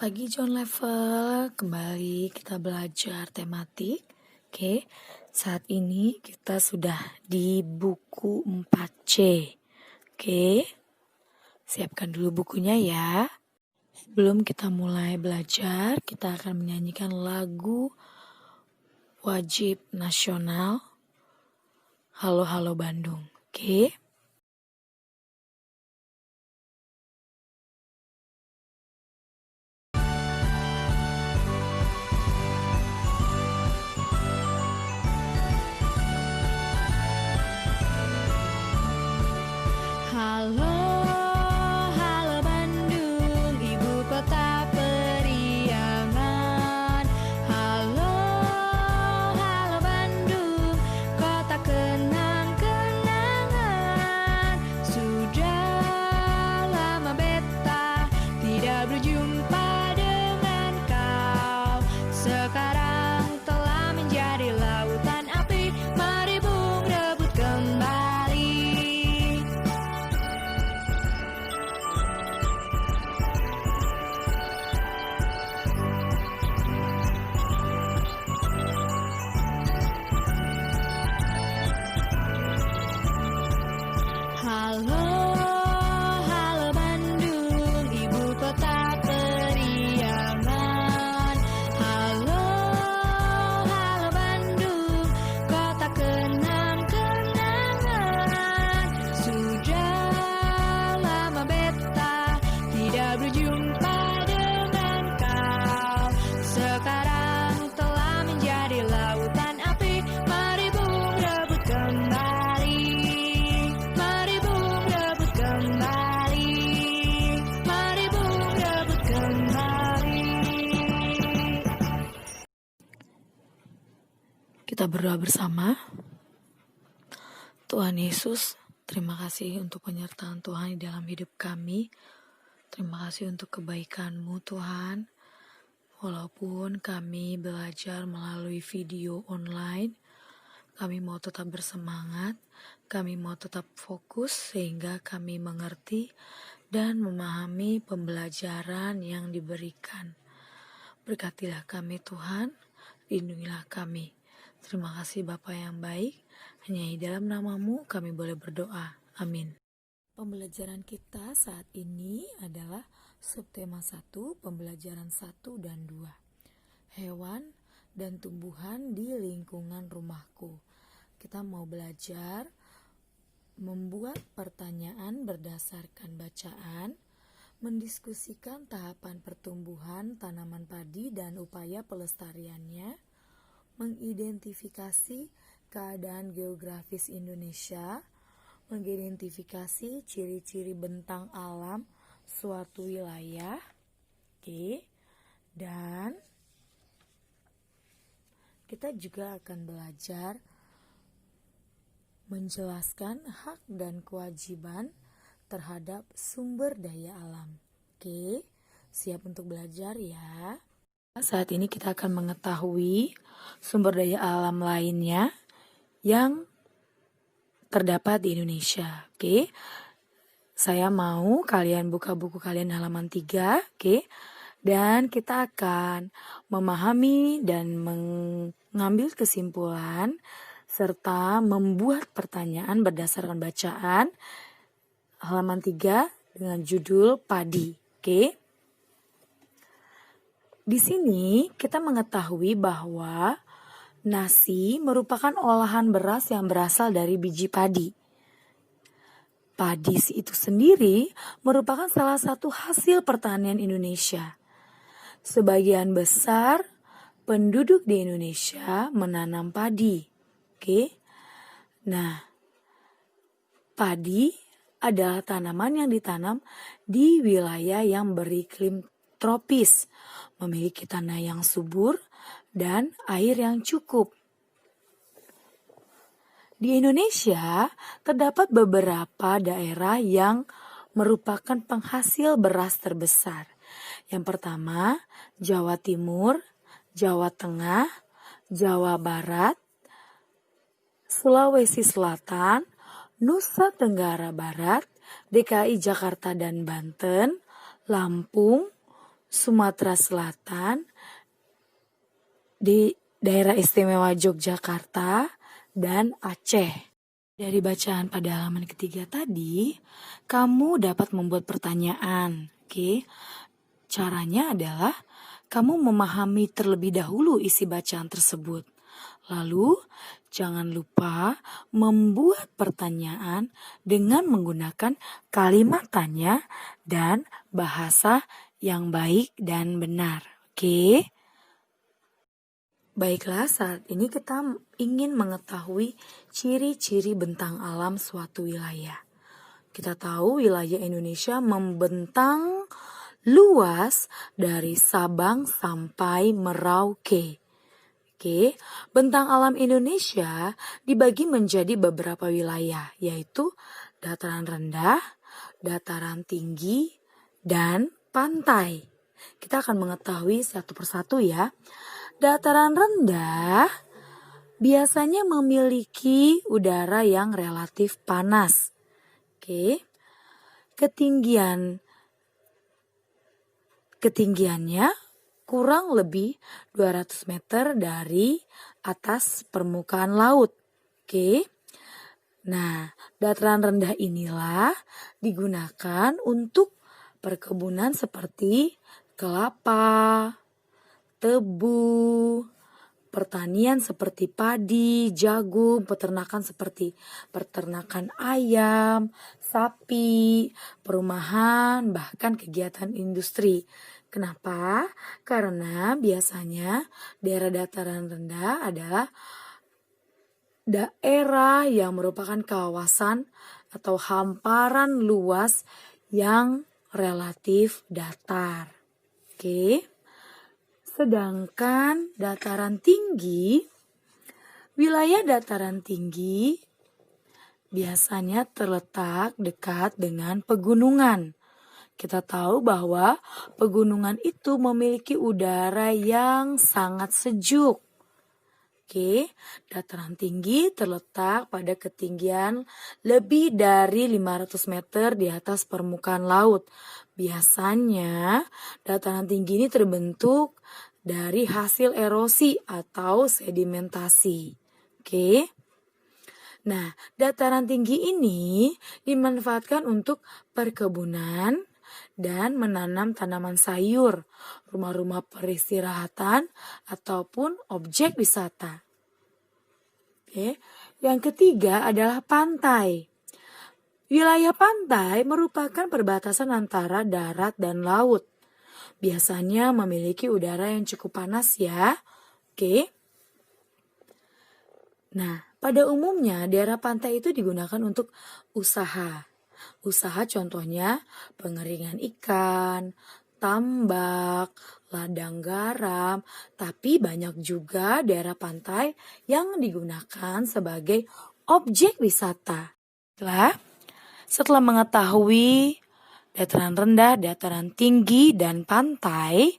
Pagi John Level, kembali kita belajar tematik. Oke, saat ini kita sudah di buku 4C. Oke, siapkan dulu bukunya ya. Sebelum kita mulai belajar, kita akan menyanyikan lagu wajib nasional Halo Halo Bandung. Oke. Halo, halo Bandung, ibu kota periangan. Halo, halo Bandung, kota kenang-kenangan. Sudah lama beta tidak berjumpa dengan kau. Sekarang telah menjadi lautan api, mari bung rebut kembali. Halo, halo Bandung, ibu kota periangan. Halo, halo Bandung, kota kenang-kenangan. Sudah lama beta tidak berjumpa dengan kau. Sekarang telah menjadi lautan api, mari bung rebut kembali. Mari bung rebut kembali. Mari bung rebut kembali. Kita berdoa bersama. Tuhan Yesus, terima kasih untuk penyertaan Tuhan di dalam hidup kami. Terima kasih untuk kebaikan-Mu Tuhan. Walaupun kami belajar melalui video online, kami mau tetap bersemangat, kami mau tetap fokus sehingga kami mengerti dan memahami pembelajaran yang diberikan. Berkatilah kami Tuhan, lindungilah kami. Terima kasih Bapa yang baik, hanya di dalam nama-Mu kami boleh berdoa. Amin. Pembelajaran kita saat ini adalah subtema 1, pembelajaran 1 dan 2. Hewan dan tumbuhan di lingkungan rumahku. Kita mau belajar membuat pertanyaan berdasarkan bacaan, mendiskusikan tahapan pertumbuhan tanaman padi dan upaya pelestariannya, mengidentifikasi keadaan geografis Indonesia, mengidentifikasi ciri-ciri bentang alam suatu wilayah, dan kita juga akan belajar menjelaskan hak dan kewajiban terhadap sumber daya alam. Siap untuk belajar ya. Saat ini kita akan mengetahui sumber daya alam lainnya yang terdapat di Indonesia. Saya mau kalian buka buku kalian halaman 3, dan kita akan memahami dan mengambil kesimpulan serta membuat pertanyaan berdasarkan bacaan halaman 3 dengan judul padi. Di sini kita mengetahui bahwa nasi merupakan olahan beras yang berasal dari biji padi. Padi itu sendiri merupakan salah satu hasil pertanian Indonesia. Sebagian besar penduduk di Indonesia menanam padi. Nah, padi adalah tanaman yang ditanam di wilayah yang beriklim tropis, memiliki tanah yang subur dan air yang cukup. Di Indonesia terdapat beberapa daerah yang merupakan penghasil beras terbesar. Yang pertama, Jawa Timur, Jawa Tengah, Jawa Barat, Sulawesi Selatan, Nusa Tenggara Barat, DKI Jakarta dan Banten, Lampung, Sumatera Selatan, di daerah istimewa Yogyakarta, dan Aceh. Dari bacaan pada halaman ketiga tadi, kamu dapat membuat pertanyaan. Oke, caranya adalah kamu memahami terlebih dahulu isi bacaan tersebut. Lalu, jangan lupa membuat pertanyaan dengan menggunakan kalimat tanya dan bahasa yang baik dan benar. Oke? Baiklah, saat ini kita ingin mengetahui ciri-ciri bentang alam suatu wilayah. Kita tahu wilayah Indonesia membentang luas dari Sabang sampai Merauke. Oke, bentang alam Indonesia dibagi menjadi beberapa wilayah, yaitu dataran rendah, dataran tinggi, dan pantai. Kita akan mengetahui satu persatu ya. Dataran rendah biasanya memiliki udara yang relatif panas. Oke, ketinggiannya kurang lebih 200 meter dari atas permukaan laut. Oke. Nah, dataran rendah inilah digunakan untuk perkebunan seperti kelapa, tebu, pertanian seperti padi, jagung, peternakan seperti peternakan ayam, sapi, perumahan, bahkan kegiatan industri. Kenapa? Karena biasanya daerah dataran rendah adalah daerah yang merupakan kawasan atau hamparan luas yang relatif datar. Oke. Sedangkan dataran tinggi, wilayah dataran tinggi biasanya terletak dekat dengan pegunungan. Kita tahu bahwa pegunungan itu memiliki udara yang sangat sejuk. Oke, dataran tinggi terletak pada ketinggian lebih dari 500 meter di atas permukaan laut. Biasanya dataran tinggi ini terbentuk dari hasil erosi atau sedimentasi. Oke. Nah, dataran tinggi ini dimanfaatkan untuk perkebunan dan menanam tanaman sayur, rumah-rumah peristirahatan, ataupun objek wisata. Oke. Yang ketiga adalah pantai. Wilayah pantai merupakan perbatasan antara darat dan laut. Biasanya memiliki udara yang cukup panas ya. Oke. Nah, pada umumnya daerah pantai itu digunakan untuk usaha. Usaha contohnya pengeringan ikan, tambak, ladang garam, tapi banyak juga daerah pantai yang digunakan sebagai objek wisata. Setelah mengetahui dataran rendah, dataran tinggi, dan pantai,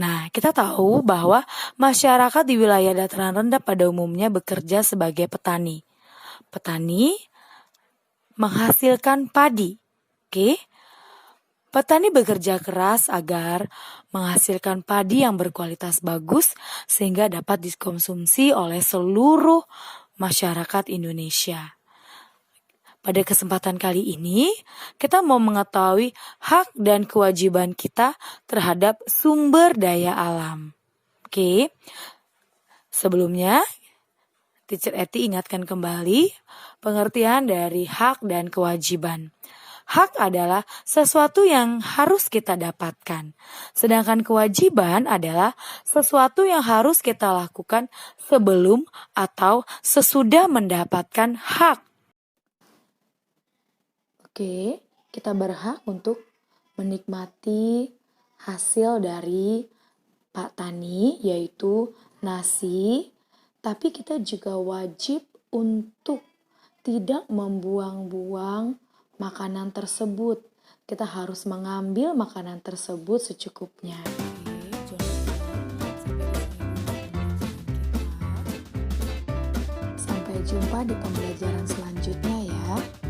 nah kita tahu bahwa masyarakat di wilayah dataran rendah pada umumnya bekerja sebagai petani. Petani menghasilkan padi. Oke. Petani bekerja keras agar menghasilkan padi yang berkualitas bagus sehingga dapat dikonsumsi oleh seluruh masyarakat Indonesia. Pada kesempatan kali ini, kita mau mengetahui hak dan kewajiban kita terhadap sumber daya alam. Oke. Sebelumnya, Teacher Eti ingatkan kembali pengertian dari hak dan kewajiban. Hak adalah sesuatu yang harus kita dapatkan. Sedangkan kewajiban adalah sesuatu yang harus kita lakukan sebelum atau sesudah mendapatkan hak. Oke, kita berhak untuk menikmati hasil dari Pak Tani, yaitu nasi. Tapi kita juga wajib untuk tidak membuang-buang makanan tersebut. Kita harus mengambil makanan tersebut secukupnya. Sampai jumpa di pembelajaran selanjutnya ya.